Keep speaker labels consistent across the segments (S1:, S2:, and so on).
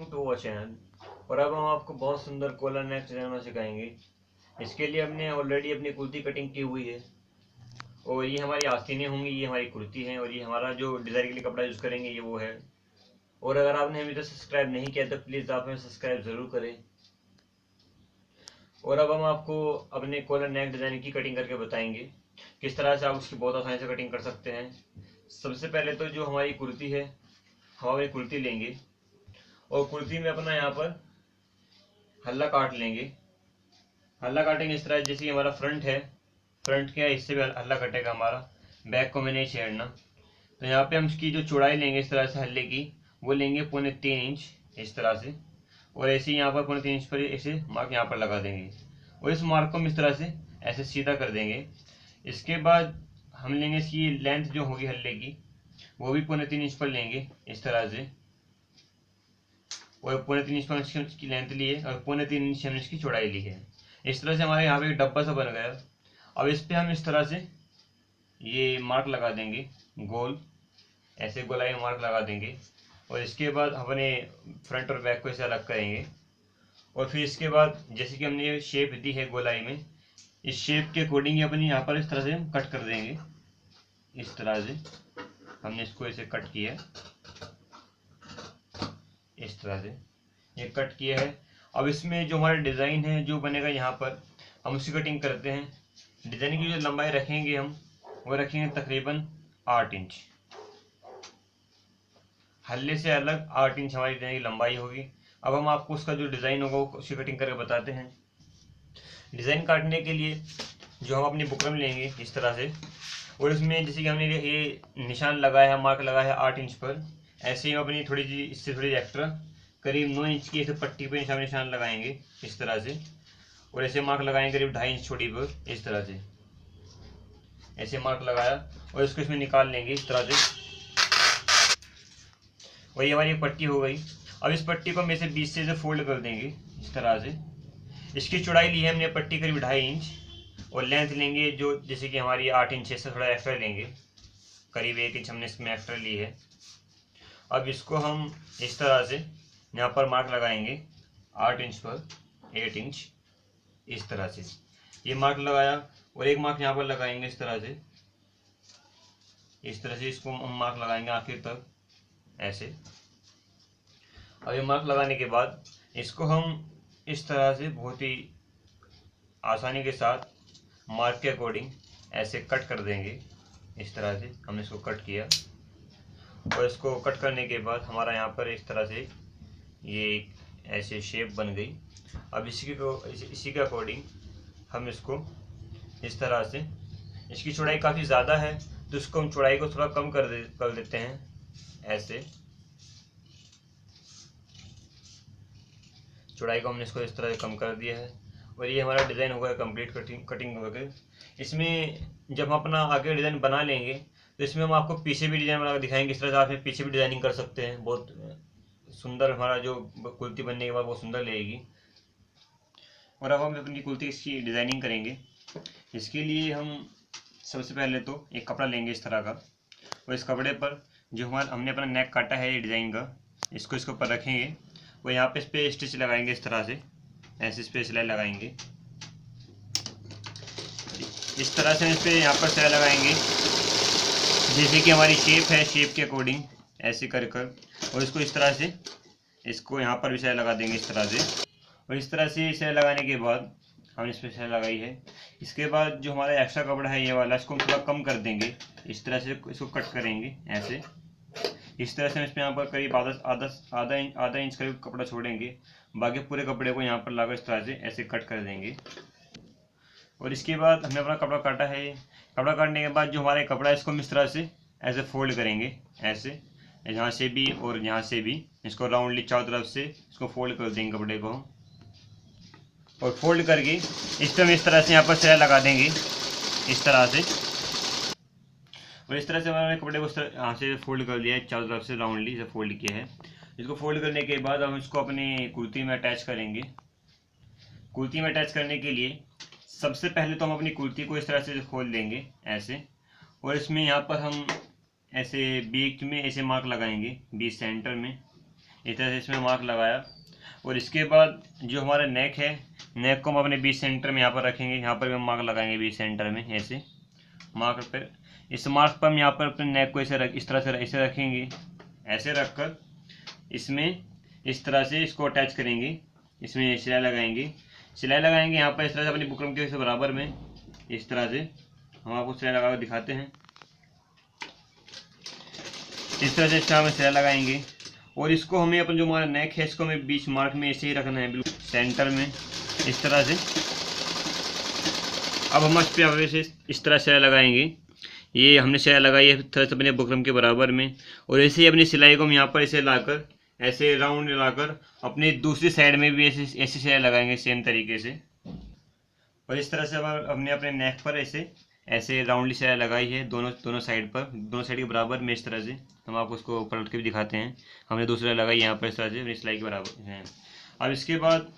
S1: Welcome to our channel. और अब हम आपको बहुत सुंदर कॉलर नेक डिजाइन सिखाएंगे। इसके लिए हमने ऑलरेडी अपनी कुर्ती कटिंग की हुई है और ये हमारी आस्तीनें होंगी, ये हमारी कुर्ती है और ये हमारा जो डिज़ाइन के लिए कपड़ा यूज़ करेंगे ये वो है। और अगर आपने अभी तक सब्सक्राइब नहीं किया तो प्लीज़ आप हमें सब्सक्राइब ज़रूर करें। और अब हम आपको अपने कॉलर नेक डिज़ाइन की कटिंग करके बताएंगे किस तरह से आप उसकी बहुत आसानी से कटिंग कर सकते हैं। सबसे पहले तो जो हमारी कुर्ती है, हम अपनी कुर्ती लेंगे और कुर्ती में अपना यहाँ पर हल्ला काट लेंगे। हल्ला काटेंगे इस तरह, जैसे हमारा फ्रंट है, फ्रंट के हिस्से में हल्ला कटेगा हमारा, बैक को हमें नहीं छेड़ना। तो यहाँ पे हम इसकी जो चौड़ाई लेंगे इस तरह से हल्ले की, वो लेंगे 3.25 इंच इस तरह से। और ऐसे ही यहाँ पर 3.25 इंच पर ऐसे मार्क यहाँ पर लगा देंगे और इस मार्क को हम इस तरह से ऐसे सीधा कर देंगे। इसके बाद हम लेंगे इसकी लेंथ जो होगी हल्ले की, वो भी 3.25 इंच पर लेंगे इस तरह से। और 3.25 इंच की लेंथ ली है और 3.25 इंच हमने इसकी चौड़ाई ली है। इस तरह से हमारे यहाँ पे एक डब्बा सा बन गया। अब इस पे हम इस तरह से ये मार्क लगा देंगे, गोल ऐसे गोलाई मार्क लगा देंगे। और इसके बाद अपने फ्रंट और बैक को इसे अलग करेंगे। और फिर इसके बाद जैसे कि हमने ये शेप दी है गोलाई में, इस शेप के अकॉर्डिंग अपनी यहाँ पर इस तरह से हम कट कर देंगे। इस तरह से हमने इसको ऐसे कट किया, इस तरह से ये कट किया है। अब इसमें जो हमारा डिज़ाइन है जो बनेगा यहाँ पर, हम उसकी कटिंग करते हैं। डिज़ाइन की जो लंबाई रखेंगे हम, वो रखेंगे तकरीबन 8 इंच। हल्ले से अलग 8 इंच हमारी डिज़ाइन की लंबाई होगी। अब हम आपको उसका जो डिज़ाइन होगा उसकी कटिंग करके बताते हैं। डिज़ाइन काटने के लिए जो हम अपनी बुकरम लेंगे इस तरह से, और इसमें जैसे कि हमने ये निशान लगाया है, मार्क लगाया है 8 इंच पर, ऐसे ही हम अपनी थोड़ी सी इससे थोड़ी एक्स्ट्रा करीब 9 इंच की ऐसे पट्टी पर निशान लगाएंगे इस तरह से। और ऐसे मार्क लगाएंगे करीब 2.5 इंच छोटी पर, इस तरह से ऐसे मार्क लगाया और इसको इसमें निकाल लेंगे इस तरह से। और ये हमारी पट्टी हो गई। अब इस पट्टी को हम ऐसे बीच से फोल्ड कर देंगे इस तरह से। इसकी चौड़ाई ली है हमने पट्टी करीब 2.5 इंच और लेंथ लेंगे जो जैसे कि हमारी 8 इंच से थोड़ा एक्स्ट्रा लेंगे, करीब 1 इंच हमने इसमें एक्स्ट्रा ली है। अब इसको हम इस तरह से यहाँ पर मार्क लगाएंगे 8 इंच पर 8 इंच, इस तरह से ये मार्क लगाया। और एक मार्क यहाँ पर लगाएंगे इस तरह से, इस तरह से इसको हम मार्क लगाएंगे आखिर तक ऐसे। अब ये मार्क लगाने के बाद इसको हम इस तरह से बहुत ही आसानी के साथ मार्क के अकॉर्डिंग ऐसे कट कर देंगे। इस तरह से हमने इसको कट किया और इसको कट करने के बाद हमारा यहाँ पर इस तरह से ये ऐसे शेप बन गई। अब इसी के अकॉर्डिंग हम इसको इस तरह से, इसकी चौड़ाई काफ़ी ज़्यादा है तो इसको हम चौड़ाई को थोड़ा कम कर देते हैं ऐसे। चौड़ाई को हमने इसको इस तरह से कम कर दिया है और ये हमारा डिज़ाइन हो गया कंप्लीट कटिंग हो गई। इसमें जब हम अपना आगे डिज़ाइन बना लेंगे तो इसमें हम आपको पीछे भी डिज़ाइन बना कर दिखाएंगे। इस तरह से आप पीछे भी डिज़ाइनिंग कर सकते हैं, बहुत सुंदर हमारा जो कुर्ती बनने के बाद बहुत सुंदर लगेगी। और अब हम अपनी कुर्ती इसकी डिज़ाइनिंग करेंगे। इसके लिए हम सबसे पहले तो एक कपड़ा लेंगे इस तरह का, और इस कपड़े पर जो हमने अपना नेक काटा है ये डिज़ाइन का, इसको इसके ऊपर रखेंगे। वो यहाँ पे इस पर स्टिच लगाएंगे इस तरह से, ऐसे इस पर सिलाई लगाएंगे इस तरह से। इस पर यहाँ पर सिलाई लगाएंगे जैसे कि हमारी शेप है, शेप के अकॉर्डिंग ऐसे कर कर। और इसको इस तरह से इसको यहाँ पर भी सिलाई लगा देंगे इस तरह से। और इस तरह से सिलाई लगाने के बाद हमने इस पर सिलाई लगाई है। इसके बाद जो हमारा एक्स्ट्रा कपड़ा है ये वाला, इसको हम थोड़ा कम कर देंगे इस तरह से, इसको कट करेंगे ऐसे। इस तरह से हम इसमें यहाँ पर करीब आधा इंच करीब कपड़ा छोड़ेंगे, बाकी पूरे कपड़े को यहाँ पर लाकर इस तरह से ऐसे कट कर देंगे। और इसके बाद हमने अपना कपड़ा काटा है। कपड़ा काटने के बाद जो हमारा कपड़ा है इसको हम इस तरह से ऐसे फोल्ड करेंगे ऐसे, यहाँ से भी और यहाँ से भी, इसको राउंडली चारों तरफ से इसको फोल्ड कर देंगे कपड़े को। और फोल्ड करके इस पर हम इस तरह से यहाँ पर सिलाई लगा देंगे इस तरह से। और इस तरह से हमारे कपड़े को यहाँ से फोल्ड कर लिया है, चारों तरफ से राउंडली इसे फोल्ड किया है। इसको फोल्ड करने के बाद हम इसको अपनी कुर्ती में अटैच करेंगे। कुर्ती में अटैच करने के लिए सबसे पहले तो हम अपनी कुर्ती को इस तरह से खोल देंगे ऐसे। और इसमें यहाँ पर हम ऐसे बीच में ऐसे मार्क लगाएंगे, बीच सेंटर में इस तरह से इसमें मार्क लगाया। और इसके बाद जो हमारा नेक है, नेक को हम अपने बीच सेंटर में यहाँ पर रखेंगे। यहाँ पर भी हम मार्क लगाएंगे बीच सेंटर में, ऐसे मार्क पर। इस मार्क पर हम यहाँ पर अपने नेक को इस तरह से ऐसे रखेंगे। ऐसे रखकर इसमें इस तरह से इसको अटैच करेंगे। इसमें सिलाई लगाएंगे यहाँ पर इस तरह से अपनी बुकरम के बराबर में। इस तरह से हम आपको सिलाई लगा कर दिखाते हैं। इस तरह से इसका हमें सिलाई लगाएंगे और इसको हमें अपन जो हमारा नेक है इसको हमें बीच मार्क में ऐसे ही रखना है, बिल्कुल सेंटर में इस तरह से। अब हम इस पर से इस तरह सिलाई लगाएंगे। ये हमने सिलाई लगाई है थोड़ा सा अपने बुकरम के बराबर में। और ऐसे ही अपनी सिलाई को हम यहाँ पर ऐसे लाकर, ऐसे राउंड लाकर अपनी दूसरी साइड में भी ऐसे सिलाई लगाएंगे सेम तरीके से। और इस तरह से हम हमने अपने नेक पर ऐसे राउंडली सिलाई लगाई है दोनों साइड पर, दोनों साइड के बराबर में। इस तरह से हम आपको उसको पलट के भी दिखाते हैं। हमने दूसरी लगाई यहाँ पर इस तरह से अपनी सिलाई के बराबर है। अब इसके बाद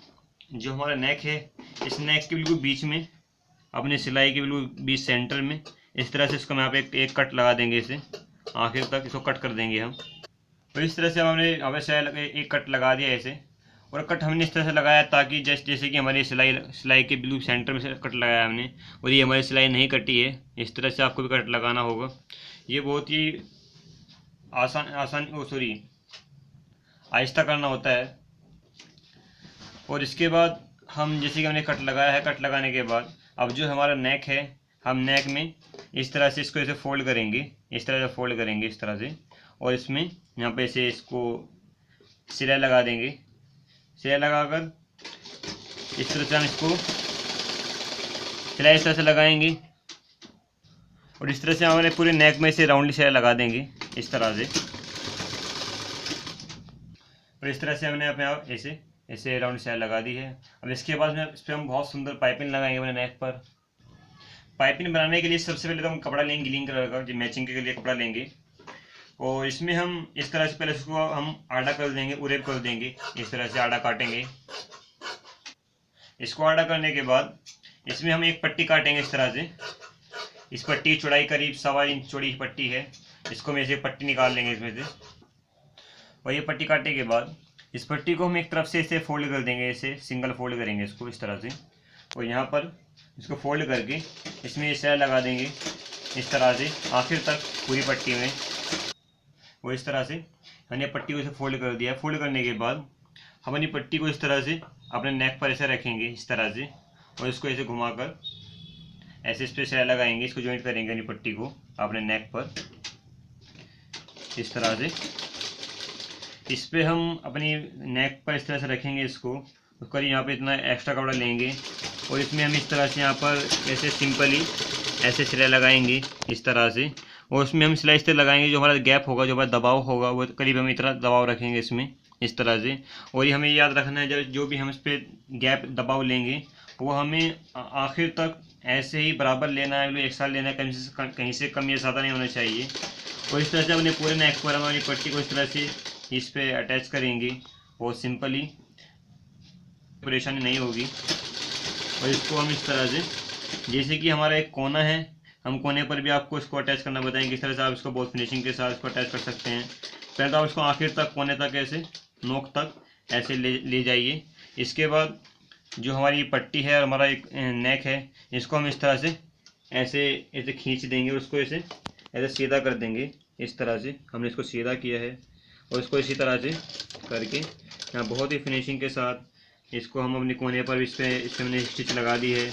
S1: जो हमारा नेक है, इस नेक के बिल्कुल बीच में, अपनी सिलाई के बिल्कुल बीच सेंटर में इस तरह से इसको हम यहाँ पे एक कट लगा देंगे। इसे आखिर तक इसको कट कर देंगे हम। तो इस तरह से हमने सिलाई एक कट लगा दिया ऐसे। और कट हमने इस तरह से लगाया ताकि जैसे कि हमारी सिलाई के बिल्कुल सेंटर में से कट लगाया हमने, और ये हमारी सिलाई नहीं कटी है। इस तरह से आपको भी कट लगाना होगा। ये बहुत ही आहिस्ता करना होता है। और इसके बाद हम जैसे कि हमने कट लगाया है, कट लगाने के बाद अब जो हमारा नेक है, हम नेक में इस तरह से इसको ऐसे फोल्ड करेंगे, इस तरह से फोल्ड करेंगे इस तरह से। और इसमें यहाँ पे से इसको सिलाई लगा देंगे। सिलाई लगाकर इस तरह से हम इसको सिलाई इस तरह से लगाएंगे। और इस तरह से हमारे पूरे नेक में से राउंडली सिलाई लगा देंगे इस तरह से। और इस तरह से हमने अपने आप ऐसे राउंड सिलाई लगा दी है। अब इसके बाद में इस पर हम बहुत सुंदर पाइपिंग लगाएंगे अपने नेक पर। पाइपिंग बनाने के लिए सबसे पहले तो हम कपड़ा लेंगे ग्रीन कलर का, जो मैचिंग के लिए कपड़ा लेंगे। और इसमें हम इस तरह से पहले इसको हम आड़ा कर देंगे, उरेब कर देंगे। इस तरह से आड़ा काटेंगे। इसको आड़ा करने के बाद इसमें हम एक पट्टी काटेंगे इस तरह से। इस पट्टी की चौड़ाई करीब 1.25 इंच चौड़ी पट्टी है। इसको हम ऐसे पट्टी निकाल लेंगे इसमें से। और ये पट्टी काटने के बाद इस पट्टी को हम एक तरफ से ऐसे फोल्ड कर देंगे, ऐसे सिंगल फोल्ड करेंगे इसको इस तरह से। और यहाँ पर इसको फोल्ड करके इसमें सिलाई लगा देंगे इस तरह से आखिर तक पूरी पट्टी में। वो इस तरह से हमने पट्टी को इसे फोल्ड कर दिया। फोल्ड करने के बाद हम अपनी पट्टी को इस तरह से अपने नेक पर ऐसे रखेंगे इस तरह से। और इसको ऐसे घुमाकर ऐसे इस पर सिलाई लगाएंगे। इसको जॉइंट करेंगे अपनी पट्टी को अपने नेक पर इस तरह से। इस पर हम अपनी नेक पर इस तरह से रखेंगे इसको। उसका यहाँ पे इतना एक्स्ट्रा कपड़ा लेंगे और इसमें हम इस तरह से यहाँ पर ऐसे सिंपली ऐसे सिलाई लगाएंगे इस तरह से। और उसमें हम सिलाई इस तरह लगाएंगे, जो हमारा गैप होगा, जो हमारा दबाव होगा, वो करीब हम इतना दबाव रखेंगे इसमें इस तरह से। और ये हमें याद रखना है, जब जो भी हम इस पर गैप दबाव लेंगे वो हमें आखिर तक ऐसे ही बराबर लेना है, एक साथ लेना है, कहीं से कम या ज़्यादा नहीं होना चाहिए। और इस तरह से अपने पूरे नेक पर हमारी पट्टी को इस तरह से इस पे अटैच करेंगे। बहुत सिंपली, परेशानी नहीं होगी। और इसको हम इस तरह से, जैसे कि हमारा एक कोना है, हम कोने पर भी आपको इसको अटैच करना बताएंगे। इस तरह से आप इसको बहुत फिनिशिंग के साथ इसको अटैच कर सकते हैं। पहले तो आप इसको आखिर तक, कोने तक, ऐसे नोक तक ऐसे ले जाइए। इसके बाद जो हमारी पट्टी है और हमारा एक नेक है, इसको हम इस तरह से ऐसे खींच देंगे। उसको ऐसे सीधा कर देंगे इस तरह से। हमने इसको सीधा किया है और इसको इसी तरह से करके यहाँ बहुत ही फिनिशिंग के साथ इसको हम अपने कोने पर इस पर हमने स्टिच लगा दी है।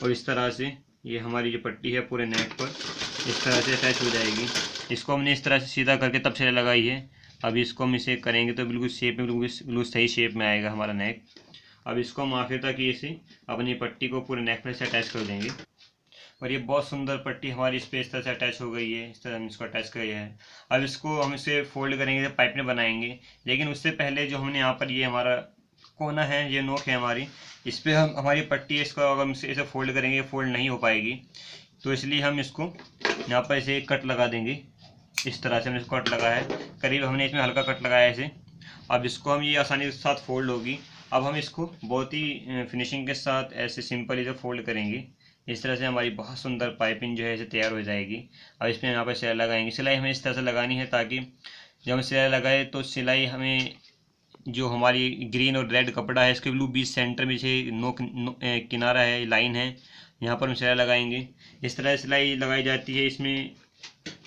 S1: और इस तरह से ये हमारी जो पट्टी है पूरे नेक पर इस तरह से अटैच हो जाएगी। इसको हमने इस तरह से सीधा करके तब से लगाई है। अब इसको हम इसे करेंगे तो बिल्कुल शेप में, बिल्कुल सही शेप में आएगा हमारा नेक। अब इसको हम आखिर तक इसे अपनी पट्टी को पूरे नेक पर से अटैच कर देंगे। और ये बहुत सुंदर पट्टी हमारी इस पर इस तरह से अटैच हो गई है। इस तरह हम इसको अटैच किया है। अब इसको हम इसे फोल्ड करेंगे, पाइप में बनाएंगे। लेकिन उससे पहले जो हमने यहाँ पर ये हमारा कोना है, ये नोक है हमारी, इस पर हम हमारी पट्टी, इसको अगर हम इसे फोल्ड करेंगे फोल्ड नहीं हो पाएगी। तो इसलिए हम इसको यहाँ पर इसे कट लगा देंगे। इस तरह से हमने इसको कट लगाया है, करीब हमने इसमें हल्का कट लगाया है ऐसे। अब इसको हम ये आसानी के साथ फोल्ड होगी। अब हम इसको बहुत ही फिनिशिंग के साथ ऐसे सिंपल इसे फोल्ड करेंगे। इस तरह से हमारी बहुत सुंदर पाइपिंग जो है इसे तैयार हो जाएगी। अब इसमें यहाँ पर सिलाई लगाएंगे। सिलाई हमें इस तरह से लगानी है ताकि जब हम सिलाई लगाए तो सिलाई हमें जो हमारी ग्रीन और रेड कपड़ा है इसके ब्लू बीच सेंटर में से किनारा है, लाइन है, यहाँ पर हम सिलाई लगाएंगे। इस तरह सिलाई लगाई जाती है। इसमें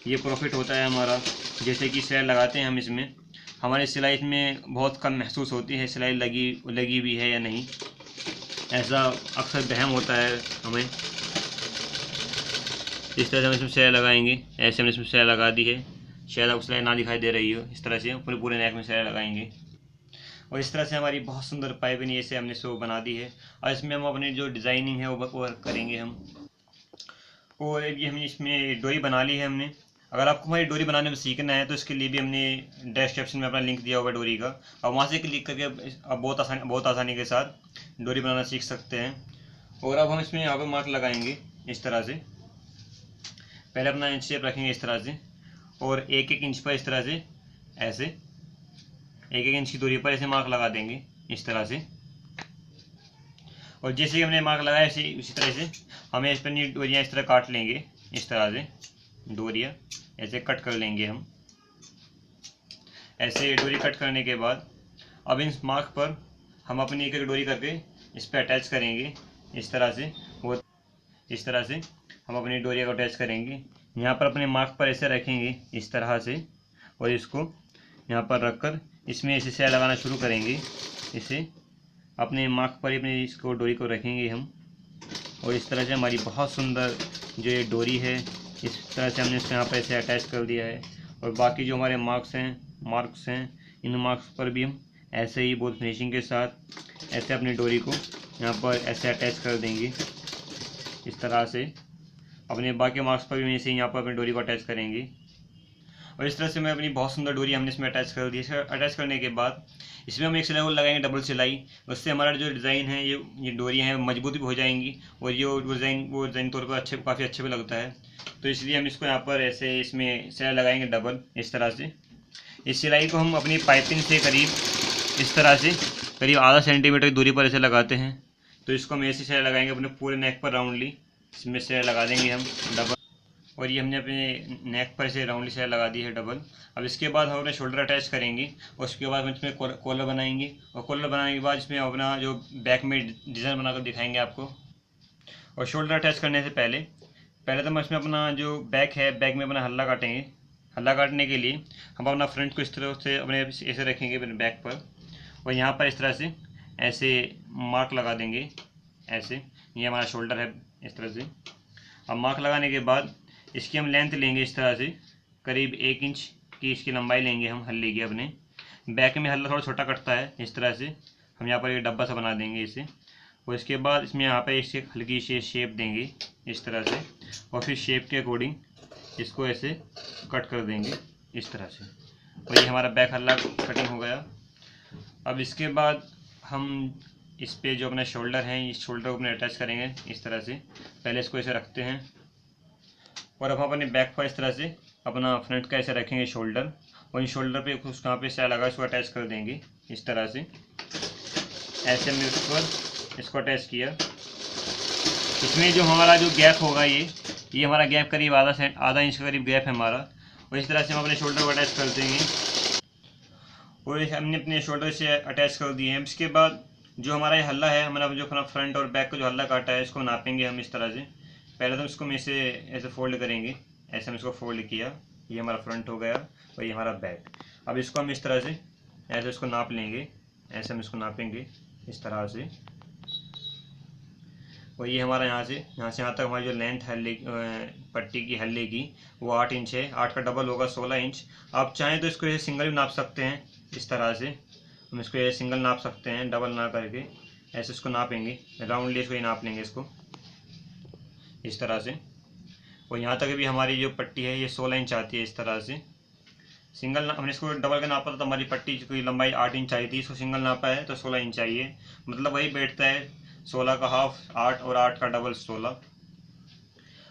S1: ये प्रॉफिट होता है हमारा, जैसे कि सिलाई लगाते हैं हम, इसमें हमारी सिलाई इसमें बहुत कम महसूस होती है सिलाई लगी भी है या नहीं, ऐसा अक्सर वहम होता है हमें। इस तरह से हम इसमें सिलाई लगाएंगे। ऐसे हमने इसमें सिलाई लगा दी है, शायद आपको सिलाई ना दिखाई दे रही हो। इस तरह से पूरे नेक में सिलाई लगाएंगे और इस तरह से हमारी बहुत सुंदर पाइपिंग ऐसे हमने सो बना दी है। और इसमें हम अपनी जो डिज़ाइनिंग है वो करेंगे हम। और ये हमने इसमें डोरी बना ली है हमने। अगर आपको हमारी डोरी बनाने में सीखना है तो इसके लिए भी हमने डिस्क्रिप्शन में अपना लिंक दिया होगा डोरी का, अब वहाँ से क्लिक करके अब बहुत आसानी के साथ डोरी बनाना सीख सकते हैं। और अब हम इसमें यहाँ पर मार्क लगाएंगे इस तरह से। पहले अपना इंच शेप रखेंगे इस तरह से और 1-1 इंच पर इस तरह से ऐसे 1-1 इंच की दूरी पर ऐसे मार्क लगा देंगे इस तरह से। और जैसे ही हमने मार्क लगाया उसी तरह से हमें इस पर डोरियाँ इस तरह काट लेंगे। इस तरह से डोरियाँ ऐसे कट कर लेंगे हम। ऐसे डोरी कट करने के बाद अब इन मार्क पर हम अपनी एक डोरी करके इस पर अटैच करेंगे इस तरह से। वो इस तरह से हम अपनी डोरी को अटैच करेंगे। यहाँ पर अपने मार्क पर ऐसे रखेंगे इस तरह से और इसको यहाँ पर रखकर इसमें ऐसे सिलाई लगाना शुरू करेंगे। इसे अपने मार्क पर ही अपने इसको डोरी को रखेंगे हम। और इस तरह से हमारी बहुत सुंदर जो ये डोरी है, इस तरह से हमने इसको यहाँ पर ऐसे अटैच कर दिया है। और बाकी जो हमारे मार्क्स हैं इन मार्क्स पर भी हम ऐसे ही बहुत फिनिशिंग के साथ ऐसे अपनी डोरी को यहाँ पर ऐसे अटैच कर देंगे इस तरह से। अपने बाकी मार्क्स पर भी ऐसे यहाँ पर अपनी डोरी को अटैच करेंगे। और इस तरह से मैं अपनी बहुत सुंदर डोरी हमने इसमें अटैच कर दी है। अटैच करने के बाद इसमें हम एक सिलाई और लगाएंगे, डबल सिलाई। उससे हमारा जो डिज़ाइन है ये डोरियाँ हैं मजबूत भी हो जाएंगी और ये डिज़ाइन तौर पर काफ़ी अच्छे भी लगता है। तो इसलिए हम इसको यहाँ पर ऐसे इसमें सिलाई लगाएंगे डबल इस तरह से। इस सिलाई को हम अपनी पाइपिंग से करीब इस तरह से करीब आधा सेंटीमीटर की दूरी पर ऐसे लगाते हैं। तो इसको हम ऐसे सिलाई लगाएंगे अपने पूरे नेक पर राउंडली, इसमें सिलाई लगा देंगे हम डबल। और ये हमने अपने नेक पर से राउंडली सिलाई लगा दी है डबल। अब इसके बाद हम अपने शोल्डर अटैच करेंगे और उसके बाद हम इसमें कॉलर बनाएंगे। और कॉलर बनाने के बाद इसमें अपना जो बैक में डिज़ाइन बनाकर दिखाएंगे आपको। और शोल्डर अटैच करने से पहले तो हम इसमें अपना जो बैक है, बैक में अपना हल्ला काटेंगे। हल्ला काटने के लिए हम अपना फ्रंट को इस तरह से अपने ऐसे रखेंगे अपने बैक पर और यहाँ पर इस तरह से ऐसे मार्क लगा देंगे ऐसे। ये हमारा शोल्डर है इस तरह से। अब मार्क लगाने के बाद इसकी हम लेंथ लेंगे इस तरह से, करीब 1 इंच की इसकी लंबाई लेंगे हम हल्ले की अपने। बैक में हल्ला थोड़ा छोटा कटता है, इस तरह से हम यहाँ पर एक डब्बा सा बना देंगे इसे। और इसके बाद इसमें यहाँ पर इसे हल्की सी शेप देंगे इस तरह से और फिर शेप के अकॉर्डिंग इसको ऐसे कट कर देंगे इस तरह से। और ये हमारा बैक हल्ला कटिंग हो गया। अब इसके बाद हम इस पे जो अपना शोल्डर है, इस शोल्डर को अपने अटैच करेंगे इस तरह से। पहले इसको ऐसे रखते हैं और अब हम अपने बैक पर इस तरह से अपना फ्रंट का ऐसे रखेंगे शोल्डर और इन शोल्डर पे कुछ कहाँ पे सिलाई लगा इसको अटैच कर देंगे इस तरह से। ऐसे हमने उस पर इसको अटैच किया। इसमें जो हमारा जो गैप होगा ये हमारा गैप करीब आधा इंच का करीब गैप है हमारा। और इस तरह से हम अपने शोल्डर को अटैच कर देंगे और हमने अपने शोल्डर से अटैच कर दिए हैं। इसके बाद जो हमारा ये हल्ला है, हमारा जो अपना फ्रंट और बैक का जो हल्ला काटा है इसको नापेंगे हम इस तरह से। पहले तो इसको हम ऐसे फोल्ड करेंगे, ऐसे हम इसको फोल्ड किया, ये हमारा फ्रंट हो गया और ये हमारा बैक। अब इसको हम इस तरह से ऐसे इसको नाप लेंगे, ऐसे हम इसको नापेंगे इस तरह से। और ये हमारा यहाँ से यहाँ तक हमारी जो लेंथ है पट्टी की हल्ले की वो 8 इंच है। 8 का डबल होगा 16 इंच। आप चाहें तो इसको ये सिंगल भी नाप सकते हैं इस तरह से। हम इसको ये सिंगल नाप सकते हैं, डबल ना करके ऐसे इसको नापेंगे राउंडली, इसको ही नाप लेंगे इसको इस तरह से। और यहाँ तक भी हमारी जो पट्टी है ये 16 इंच आती है इस तरह से। सिंगल हमने इसको डबल का नापा था तो हमारी पट्टी की लंबाई 8 इंच आई थी, इसको सिंगल नापा है तो 16 इंच चाहिए, मतलब वही बैठता है 16 का हाफ 8 और 8 का डबल 16।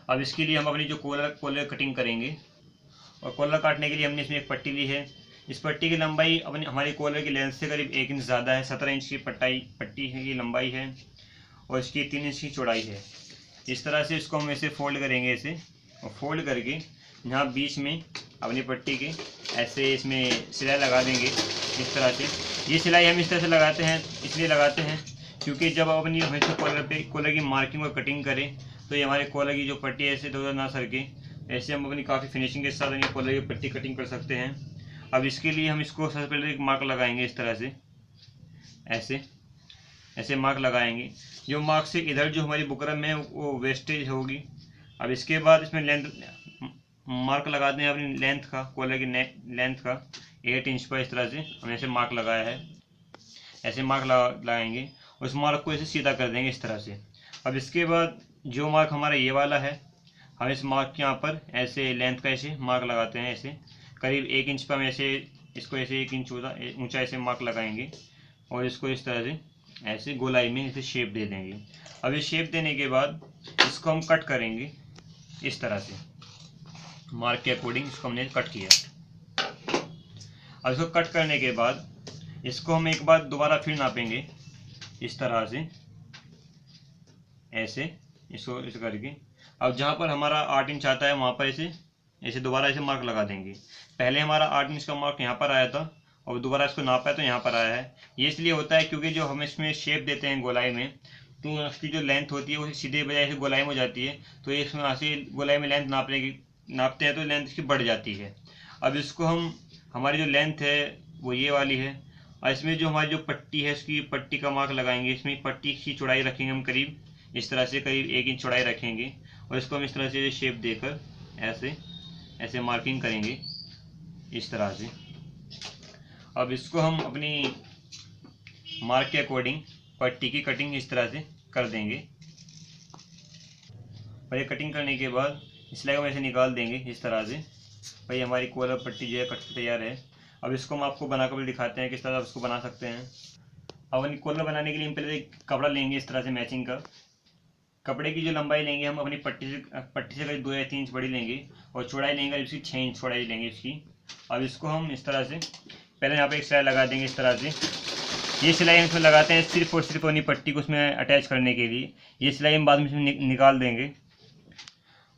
S1: अब इसके लिए हम अपनी जो कॉलर कटिंग करेंगे और कॉलर काटने के लिए हमने इसमें एक पट्टी ली है। इस पट्टी की लंबाई अपनी हमारी कॉलर की लेंथ से करीब 1 इंच ज़्यादा है। 17 इंच की पट्टी की लंबाई है और इसकी 3 इंच की चौड़ाई है। इस तरह से इसको हम ऐसे फोल्ड करेंगे ऐसे, और फोल्ड करके यहाँ बीच में अपनी पट्टी के ऐसे इसमें सिलाई लगा देंगे इस तरह से। ये सिलाई हम इस तरह से लगाते हैं, इसलिए लगाते हैं क्योंकि जब आप अपनी हमेशा कॉलर की मार्किंग और कटिंग करें तो ये हमारे कॉलर की जो पट्टी है ऐसे इधर ना सरके। ऐसे हम अपनी काफ़ी फिनिशिंग के साथ अपनी कॉलर की पट्टी कटिंग कर सकते हैं। अब इसके लिए हम इसको सबसे पहले एक मार्क लगाएंगे इस तरह से, ऐसे ऐसे मार्क लगाएंगे। जो मार्क से इधर जो हमारी बुकरम है वो वेस्टेज होगी। अब इसके बाद इसमें लेंथ मार्क लगा दें अपनी लेंथ का, कॉलर की लेंथ का 8 इंच पर। इस तरह से हमने ऐसे मार्क लगाया है, ऐसे मार्क लगाएंगे। उस मार्क को ऐसे सीधा कर देंगे इस तरह से। अब इसके बाद जो मार्क हमारा ये वाला है, हम इस मार्क के यहाँ पर ऐसे लेंथ का ऐसे मार्क लगाते हैं, ऐसे करीब 1 इंच पर हम ऐसे इसको ऐसे 1 इंच ऊंचा ऐसे मार्क लगाएंगे और इसको इस तरह से ऐसे गोलाई में इसे शेप दे देंगे। अब ये शेप देने के बाद इसको हम कट करेंगे इस तरह से, मार्क के अकॉर्डिंग इसको हमने कट किया। अब इसको कट करने के बाद इसको हम एक बार दोबारा फिर नापेंगे इस तरह से, ऐसे इसको ऐसे करके। अब जहाँ पर हमारा 8 इंच आता है वहाँ पर ऐसे दोबारा ऐसे मार्क लगा देंगे। पहले हमारा 8 इंच का मार्क यहाँ पर आया था और दोबारा इसको नापा है तो यहाँ पर आया है। ये इसलिए होता है क्योंकि जो हम इसमें शेप देते हैं गोलाई में, तो उसकी जो लेंथ होती है वो सीधे बजाय से गोलाई में हो जाती है। तो ये इसमें ऐसे गोलाई में लेंथ नापते हैं तो लेंथ इसकी बढ़ जाती है। अब इसको हमारी जो लेंथ है वो ये वाली है और इसमें जो हमारी जो पट्टी है उसकी पट्टी का मार्क लगाएंगे। इसमें पट्टी की चौड़ाई रखेंगे हम करीब इस तरह से, करीब 1 इंच चौड़ाई रखेंगे और इसको हम इस तरह से शेप देकर ऐसे मार्किंग करेंगे इस तरह से। अब इसको हम अपनी मार्क के अकॉर्डिंग पट्टी की कटिंग इस तरह से कर देंगे और ये कटिंग करने के बाद सिलाई को ऐसे निकाल देंगे इस तरह से। भाई हमारी कॉलर पट्टी जो है कट तैयार है। अब इसको हम आपको बनाकर भी दिखाते हैं किस तरह आप इसको बना सकते हैं। अब अपनी कॉलर बनाने के लिए हम पहले एक कपड़ा लेंगे इस तरह से मैचिंग का। कपड़े की जो लंबाई लेंगे हम अपनी पट्टी से करीब 2 या 3 इंच बड़ी लेंगे और चौड़ाई लेंगे इसकी 6 इंच चौड़ाई लेंगे इसकी। अब इसको हम इस तरह से पहले यहाँ पे एक सिलाई लगा देंगे इस तरह से। ये सिलाई हम इसमें लगाते हैं सिर्फ और सिर्फ अपनी पट्टी को उसमें अटैच करने के लिए। ये सिलाई हम बाद में इसमें निकाल देंगे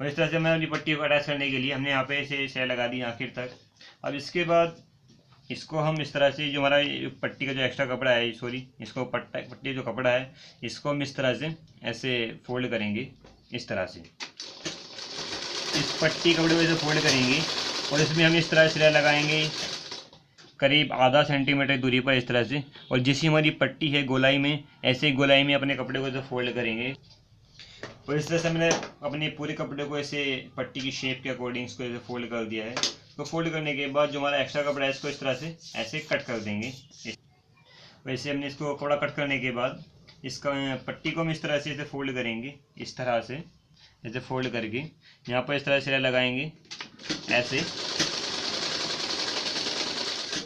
S1: और इस तरह से मैं अपनी पट्टी को अटैच करने के लिए हमने यहाँ पे ऐसे सिलाई लगा दी आखिर तक। अब इसके बाद इसको हम इस तरह से जो हमारा पट्टी का जो एक्स्ट्रा कपड़ा है, सॉरी इसको पट्टी जो कपड़ा है इसको हम इस तरह से ऐसे फोल्ड करेंगे इस तरह से। इस पट्टी कपड़े को ऐसे फोल्ड करेंगे और इसमें हम इस तरह सिलाई लगाएंगे करीब आधा सेंटीमीटर दूरी पर इस तरह से। और जैसी हमारी पट्टी है गोलाई में, ऐसे गोलाई में अपने कपड़े को ऐसे फोल्ड करेंगे और इस तरह से मैंने अपने पूरे कपड़े को ऐसे पट्टी की शेप के अकॉर्डिंग इसको ऐसे फोल्ड कर दिया है। तो फोल्ड करने के बाद जो हमारा एक्स्ट्रा कपड़ा है इसको इस तरह से ऐसे कट कर देंगे। वैसे हमने इसको कपड़ा कट करने के बाद इसका पट्टी को हम इस तरह से ऐसे फोल्ड करेंगे इस तरह से, ऐसे फोल्ड करके यहाँ पर इस तरह सिलाई लगाएंगे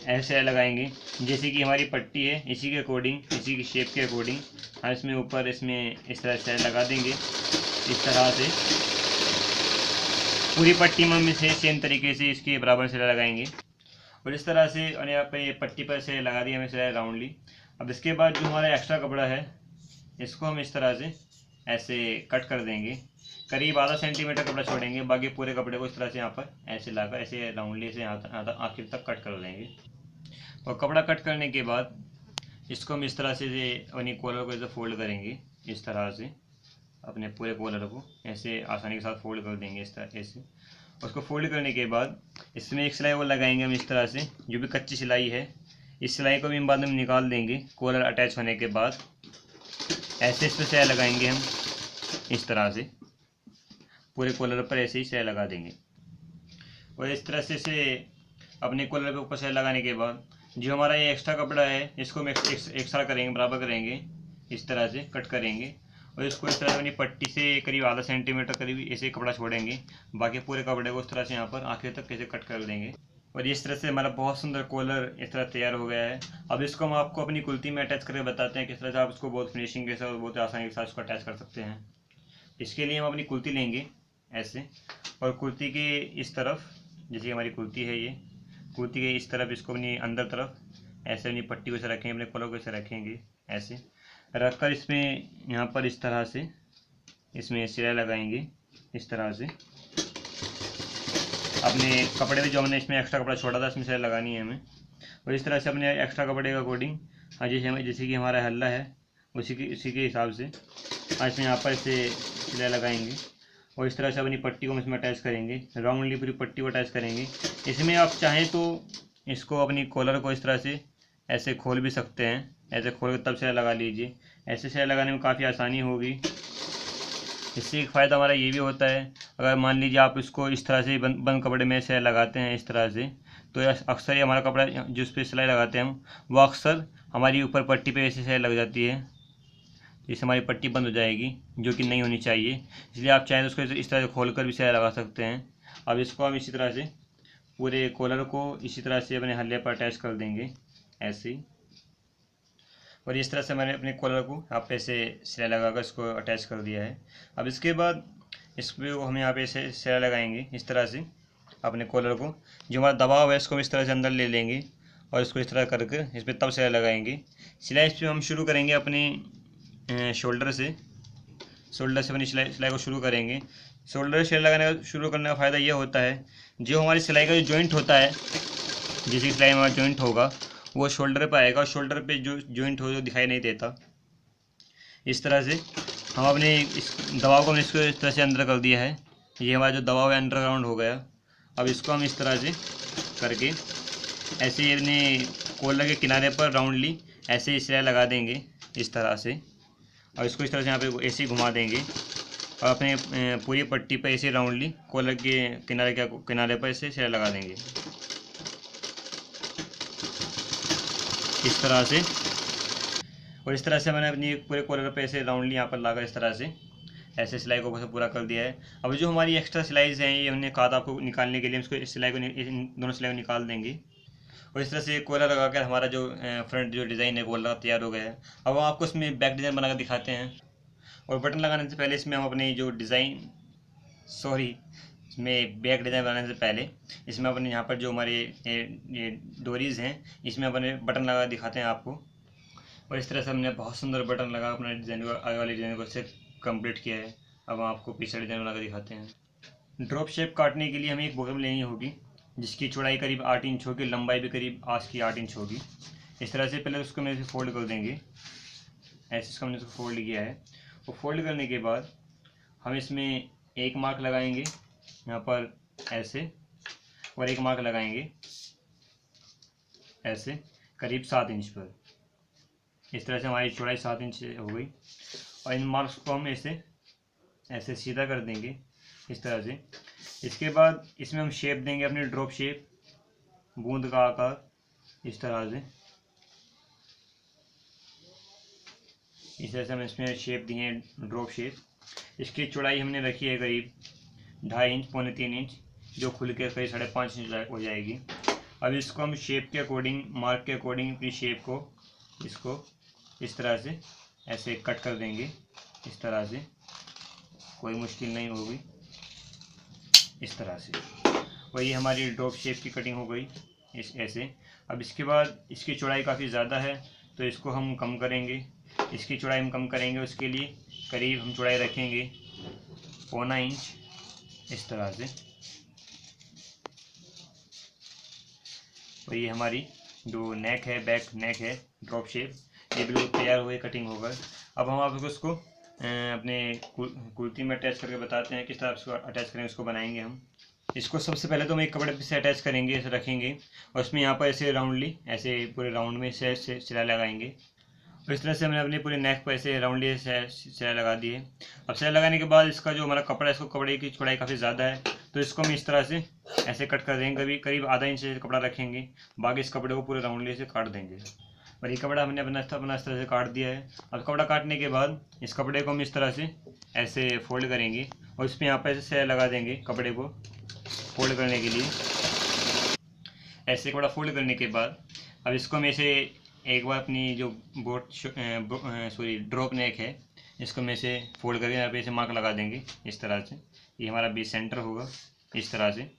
S1: ऐसे लगाएंगे जैसे कि हमारी पट्टी है इसी के अकॉर्डिंग, इसी की शेप के अकॉर्डिंग हम इसमें ऊपर इसमें इस तरह से लगा देंगे इस तरह से। पूरी पट्टी में हम इसे सेम तरीके से इसके बराबर से लगाएंगे और इस तरह से। और यहाँ पे पट्टी पर से लगा दी हमें सिलाई राउंडली। अब इसके बाद जो हमारा एक्स्ट्रा कपड़ा है इसको हम इस तरह से ऐसे कट कर देंगे, करीब आधा सेंटीमीटर कपड़ा छोड़ेंगे, बाकी पूरे कपड़े को इस तरह से यहाँ पर ऐसे लाकर ऐसे राउंडली से आखिर तक कट कर देंगे। और कपड़ा कट करने के बाद इसको हम इस तरह से अपनी कॉलर को ऐसे फोल्ड करेंगे इस तरह से। अपने पूरे कॉलर को ऐसे आसानी के साथ फोल्ड कर देंगे इस तरह ऐसे। उसको फोल्ड करने के बाद इसमें एक सिलाई वो लगाएंगे हम इस तरह से, जो भी कच्ची सिलाई है इस सिलाई को भी हम बाद में निकाल देंगे। कॉलर अटैच होने के बाद ऐसे इस पर सिलाई लगाएंगे हम इस तरह से, पूरे कॉलर पर ऐसे ही सिलाई लगा देंगे। और इस तरह से अपने कॉलर पे ऊपर सिलाई लगाने के बाद जो हमारा ये एक्स्ट्रा कपड़ा है इसको हम एक्स्ट्रा करेंगे, बराबर करेंगे इस तरह से कट करेंगे और इसको इस तरह अपनी पट्टी से करीब आधा सेंटीमीटर करीब ऐसे कपड़ा छोड़ेंगे, बाकी पूरे कपड़े को इस तरह से यहाँ पर आखिर तक कैसे कट कर देंगे। और इस तरह से हमारा बहुत सुंदर कॉलर इस तरह तैयार हो गया है। अब इसको हम आपको अपनी कुर्ती में अटैच करके बताते हैं किस तरह से आप इसको बहुत फिनिशिंग के साथ बहुत आसानी के साथ इसको अटैच कर सकते हैं। इसके लिए हम अपनी कुर्ती लेंगे ऐसे और कुर्ती के इस तरफ, जैसे हमारी कुर्ती है ये, कुर्ती के इस तरफ इसको अपनी अंदर तरफ ऐसे अपनी पट्टी को ऐसे रखेंगे, अपने कॉलर को ऐसे रखेंगे, ऐसे रखकर इसमें यहाँ पर इस तरह से इसमें सिलाई लगाएंगे इस तरह से। अपने कपड़े में जो हमने इसमें एक्स्ट्रा कपड़ा छोड़ा था इसमें सिलाई लगानी है हमें। और इस तरह से अपने एक्स्ट्रा कपड़े के अकॉर्डिंग जैसे कि हमारा हल्ला है उसी के हिसाब से आज में यहाँ पर इसे सिलाई लगाएंगे। और इस तरह से अपनी पट्टी को हम इसमें अटैच करेंगे, राउंडली पूरी पट्टी को अटैच करेंगे। इसमें आप चाहें तो इसको अपनी कॉलर को इस तरह से ऐसे खोल भी सकते हैं, ऐसे खोल कर तब सिलाई लगा लीजिए। ऐसे सिलाई लगाने में काफ़ी आसानी होगी। इससे एक फ़ायदा हमारा ये भी होता है, अगर मान लीजिए आप इसको इस तरह से बंद कपड़े में सिलाई लगाते हैं इस तरह से, तो अक्सर ये हमारा कपड़ा जिस पे सिलाई लगाते हैं हम वो अक्सर हमारी ऊपर पट्टी पे ऐसे सिलाई लग जाती है, इससे हमारी पट्टी बंद हो जाएगी जो कि नहीं होनी चाहिए। इसलिए आप चाहें तो उसको इस तरह से खोल कर भी सिलाई लगा सकते हैं। अब इसको हम इसी तरह से पूरे कॉलर को इसी तरह से अपने हल्ले पर अटैच कर देंगे ऐसे ही। और इस तरह से मैंने अपने कॉलर को यहाँ पे से सिलाई लगाकर इसको अटैच कर दिया है। अब इसके बाद इस पर हम यहाँ पे से सिलाई लगाएंगे इस तरह से अपने कॉलर को। जो हमारा दबाव है इसको हम इस तरह से अंदर ले लेंगे और इसको इस तरह करके इस पर तब सिलाई लगाएंगे। सिलाई इस पर हम शुरू करेंगे अपने शोल्डर से अपनी सिलाई को शुरू करेंगे। शोल्डर से सिलाई लगाने का शुरू करने का फ़ायदा ये होता है, जो हमारी सिलाई का जो जॉइंट होता है, जैसे सिलाई हमारा जॉइंट होगा वो शोल्डर पर आएगा, शोल्डर पे जो जॉइंट हो जो दिखाई नहीं देता। इस तरह से हम अपने इस दबाव को हमने इसको इस तरह से अंदर कर दिया है। ये हमारा जो दबाव है अंडरग्राउंड हो गया। अब इसको हम इस तरह से करके ऐसे ही अपने कॉलर के किनारे पर राउंडली ऐसे ही सिलाई लगा देंगे इस तरह से। और इसको इस तरह से यहाँ पे ऐसे ही घुमा देंगे और अपने पूरी पट्टी पर ऐसे राउंडली कॉलर के किनारे पर ऐसे सिलाई लगा देंगे इस तरह से। और इस तरह से मैंने अपनी पूरे कॉलर पे ऐसे राउंडली यहाँ पर लगा इस तरह से ऐसे सिलाई को पूरा कर दिया है। अब जो हमारी एक्स्ट्रा सिलाईज हैं ये हमने कहा था आपको निकालने के लिए, इसको इस सिलाई को इन दोनों सिलाई को निकाल देंगे। और इस तरह से कॉलर लगाकर हमारा जो फ्रंट जो डिज़ाइन है कॉलर तैयार हो गया है। अब हम आपको इसमें बैक डिज़ाइन बनाकर दिखाते हैं। और बटन लगाने से पहले इसमें हम अपनी जो इसमें बैक डिज़ाइन बनाने से पहले इसमें अपने यहाँ पर जो हमारे ये डोरीज़ हैं इसमें अपने बटन लगा दिखाते हैं आपको। और इस तरह से हमने बहुत सुंदर बटन लगा अपना डिज़ाइन को, आगे वाले डिज़ाइन को से कंप्लीट किया है। अब हम आपको पीछे डिज़ाइन बना कर दिखाते हैं। ड्रॉप शेप काटने के लिए हमें एक बोतल लेनी होगी जिसकी चौड़ाई करीब 8 इंच होगी, लंबाई भी करीब आज की 8 इंच होगी। इस तरह से पहले उसको मैं फोल्ड कर देंगे, ऐसे इसको हमने इसको फोल्ड किया है। वो फोल्ड करने के बाद हम इसमें एक मार्क लगाएंगे यहाँ पर ऐसे, और एक मार्क लगाएंगे ऐसे करीब 7 इंच पर। इस तरह से हमारी चौड़ाई 7 इंच हो गई। और इन मार्क्स को हम ऐसे सीधा कर देंगे इस तरह से। इसके बाद इसमें हम शेप देंगे अपनी ड्रॉप शेप, बूंद का आकार इस तरह से। इस तरह से हम इसमें शेप दिए हैं ड्रॉप शेप। इसकी चौड़ाई हमने रखी है करीब 2.5 इंच, 2.25 इंच, जो खुल के करीब 5.5 इंच हो जाएगी। अब इसको हम शेप के अकॉर्डिंग, मार्क के अकॉर्डिंग अपनी शेप को इसको इस तरह से ऐसे कट कर देंगे इस तरह से, कोई मुश्किल नहीं होगी इस तरह से। और ये हमारी ड्रॉप शेप की कटिंग हो गई ऐसे। अब इसके बाद इसकी चौड़ाई काफ़ी ज़्यादा है तो इसको हम कम करेंगे। इसकी चौड़ाई हम कम करेंगे, उसके लिए करीब हम चौड़ाई रखेंगे 1.25 इंच इस तरह से। और ये हमारी जो नेक है, बैक नेक है ड्रॉप शेप, ये बिल्कुल तैयार हुए कटिंग होकर। अब हम आपको इसको अपने कुर्ती में अटैच करके बताते हैं किस तरह इसको अटैच करेंगे, उसको बनाएंगे हम। इसको सबसे पहले तो हम एक कपड़े से अटैच करेंगे, ऐसे रखेंगे और उसमें यहाँ पर ऐसे राउंडली ऐसे पूरे राउंड में से सिलाई लगाएंगे। और इस तरह से हमने अपने पूरे नेक पर ऐसे राउंडली सिलाई लगा दी है। अब सिलाई लगाने के बाद इसका जो हमारा कपड़ा है, इसको कपड़े की चौड़ाई काफ़ी ज़्यादा है तो इसको हम इस तरह से ऐसे कट कर देंगे, करीब आधा इंच से कपड़ा रखेंगे, बाकी इस कपड़े को पूरे राउंडली से काट देंगे। और ये कपड़ा हमने अपना इस तरह से काट दिया है। अब कपड़ा काटने के बाद इस कपड़े को हम इस तरह से ऐसे फोल्ड करेंगे और इसमें यहाँ पर ऐसे सिलाई लगा देंगे कपड़े को फोल्ड करने के लिए। ऐसे कपड़ा फोल्ड करने के बाद अब इसको हम ऐसे एक बार अपनी जो ड्रॉप नेक है इसको मैं से फोल्ड करके यहाँ पे ऐसे मार्क लगा देंगे इस तरह से। ये हमारा बीच सेंटर होगा इस तरह से।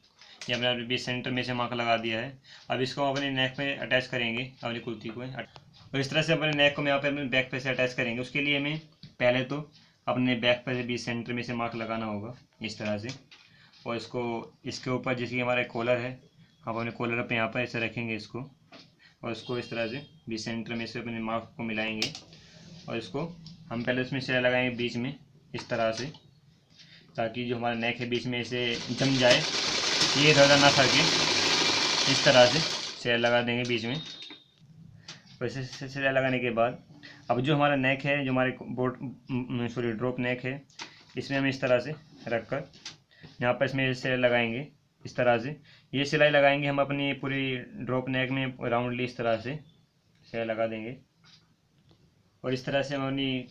S1: ये हमने बीच सेंटर में से मार्क लगा दिया है। अब इसको अपने नेक में अटैच करेंगे, अपनी कुर्ती को। और इस तरह से अपने नेक को मैं यहाँ पे अपने बैक पे से अटैच करेंगे। उसके लिए हमें पहले तो अपने बैक पे से बीच सेंटर में से मार्क लगाना होगा इस तरह से। और इसको इसके ऊपर जैसे कि हमारा कॉलर है, हम अपने कॉलर पे यहाँ पर ऐसे रखेंगे इसको, और इसको इस तरह से बीच सेंटर में से अपने मार्क को मिलाएंगे, और इसको हम पहले उसमें सिलाई लगाएंगे बीच में इस तरह से, ताकि जो हमारा नेक है बीच में ऐसे जम जाए, ये इधर ना सके। इस तरह से सिलाई लगा देंगे बीच में। वैसे सिलाई लगाने के बाद अब जो हमारा नेक है, जो हमारे ड्रॉप नेक है, इसमें हम इस तरह से रख कर यहाँ पर इसमें सिलाई लगाएंगे इस तरह से। ये सिलाई लगाएंगे हम अपनी पूरी ड्रॉप नेक में राउंडली इस तरह से सिलाई लगा देंगे, और इस तरह से हम अपनी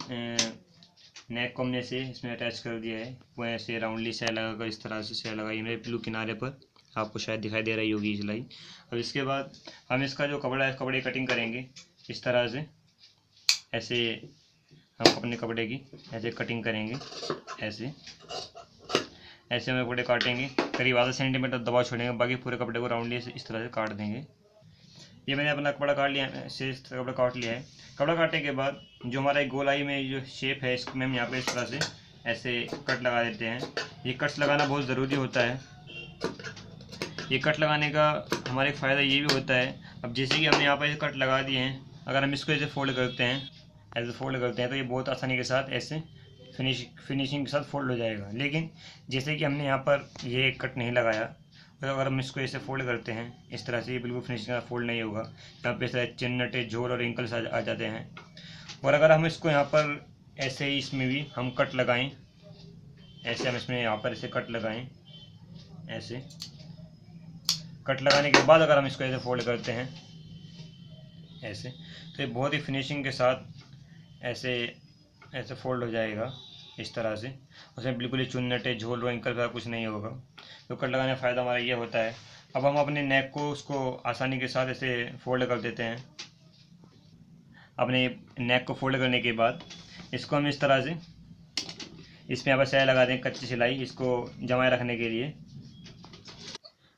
S1: नेक को हमने से इसमें अटैच कर दिया है। वो ऐसे राउंडली सिलाई लगाकर इस तरह से सिलाई लगाई मेरे ब्लू किनारे पर, आपको शायद दिखाई दे रही होगी सिलाई। अब इसके बाद हम इसका जो कपड़ा है, कपड़े कटिंग करेंगे इस तरह से। ऐसे हम अपने कपड़े की ऐसे कटिंग करेंगे, ऐसे हम कपड़े काटेंगे, करीब आधा सेंटीमीटर दबाव छोड़ेंगे, बाकी पूरे कपड़े को राउंडली इस तरह से काट देंगे। ये मैंने अपना कपड़ा काट लिया से कपड़ा काट लिया है। कपड़ा काटने के बाद जो हमारा गोलाई में जो शेप है, इसको हम यहाँ पे इस तरह से ऐसे कट लगा देते हैं। ये कट्स लगाना बहुत ज़रूरी होता है। ये कट लगाने का हमारे फ़ायदा ये भी होता है, अब जैसे कि हमने यहाँ पर कट लगा दिए हैं, अगर हम इसको ऐसे फोल्ड करते हैं, तो ये बहुत आसानी के साथ ऐसे फिनिशिंग के साथ फोल्ड हो जाएगा। लेकिन जैसे कि हमने यहाँ पर ये कट नहीं लगाया, तो अगर हम इसको ऐसे फोल्ड करते हैं इस तरह से, ये बिल्कुल फिनिशिंग का फोल्ड नहीं होगा। यहाँ पे इस तरह चिन्नटे, झोल और रिंकल्स आ जाते हैं। और अगर हम इसको यहाँ पर ऐसे ही इसमें भी हम कट लगाएं, ऐसे हम इसमें यहाँ पर ऐसे कट लगाएं, ऐसे कट लगाने के बाद अगर हम इसको ऐसे फोल्ड करते हैं ऐसे, तो ये बहुत ही फिनिशिंग के साथ ऐसे फोल्ड हो जाएगा इस तरह से। उसमें बिल्कुल ही चुन्नटे, झोल, रिंकल का कुछ नहीं होगा। तो कट लगाने का फ़ायदा हमारा ये होता है। अब हम अपने नेक को उसको आसानी के साथ ऐसे फोल्ड कर देते हैं। अपने नेक को फोल्ड करने के बाद इसको हम इस तरह से इसमें यहाँ पर सिलाई लगा दें, कच्ची सिलाई, इसको जमाए रखने के लिए।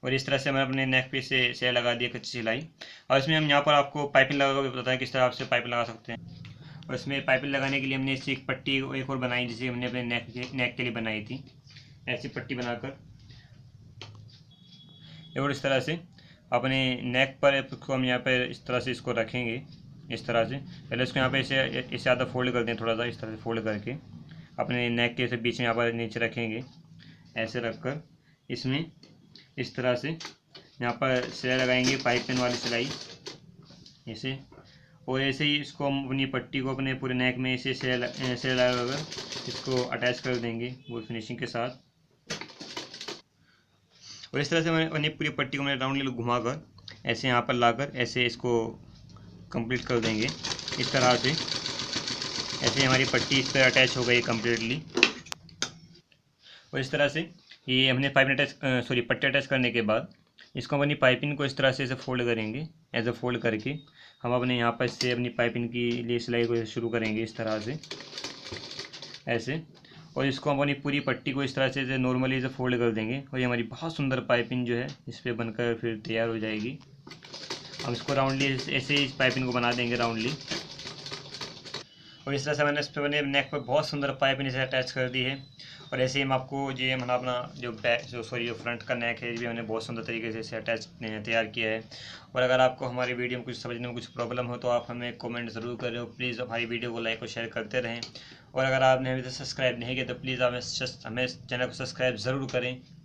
S1: और इस तरह से मैंने अपने नेक पे से सिलाई लगा दी कच्ची सिलाई। और इसमें हम यहाँ पर आपको पाइपिंग लगा कर बताएं किस तरह आप से पाइपिंग लगा सकते हैं। और इसमें पाइपिंग लगाने के लिए हमने इससे एक पट्टी एक और बनाई, जिसे हमने अपने नेक के लिए बनाई थी। ऐसी पट्टी बनाकर और इस तरह से अपने नेक पर इसको हम यहाँ पर इस तरह से इसको रखेंगे इस तरह से। पहले इसको यहाँ पे इसे ज़्यादा फोल्ड कर दें, थोड़ा सा इस तरह से फोल्ड करके अपने नेक के से बीच में यहाँ पर नीचे रखेंगे। ऐसे रखकर इसमें इस तरह से यहाँ पर सिलाई लगाएंगे, पाइपिंग वाली सिलाई ऐसे। और ऐसे ही इसको हम अपनी पट्टी को अपने पूरे नेक में ऐसे सिलाई लगाकर इसको अटैच कर देंगे वो फिनिशिंग के साथ। और इस तरह से मैंने अपनी पूरी पट्टी को मैंने राउंडली घुमाकर ऐसे यहाँ पर लाकर ऐसे इसको कंप्लीट कर देंगे इस तरह से। ऐसे हमारी पट्टी इस पर अटैच हो गई कम्प्लीटली। और इस तरह से ये हमने पट्टी अटैच करने के बाद इसको अपनी पाइपिंग को इस तरह से फोल्ड करेंगे। ऐसे फोल्ड करके हम अपने यहाँ पर से अपनी पाइपिंग की लिए सिलाई को शुरू करेंगे इस तरह से ऐसे। और इसको हम अपनी पूरी पट्टी को इस तरह से नॉर्मली से फोल्ड कर देंगे, और ये हमारी बहुत सुंदर पाइपिंग जो है इस पर बनकर फिर तैयार हो जाएगी। हम इसको राउंडली ऐसे ही इस पाइपिंग को बना देंगे राउंडली। और इस तरह से मैंने इस पर अपने नेक पर बहुत सुंदर पाइपिंग इसे अटैच कर दी है। और ऐसे ही हम आपको ये मैंने अपना जो फ्रंट का नेक है, ये भी हमने बहुत सुंदर तरीके से इसे अटैच तैयार किया है। और अगर आपको हमारी वीडियो में कुछ समझने में कुछ प्रॉब्लम हो तो आप हमें कमेंट ज़रूर करें, और प्लीज़ हमारी वीडियो को लाइक और शेयर करते रहें। और अगर आपने अभी तक सब्सक्राइब नहीं किया तो प्लीज़ हमें चैनल को सब्सक्राइब ज़रूर करें।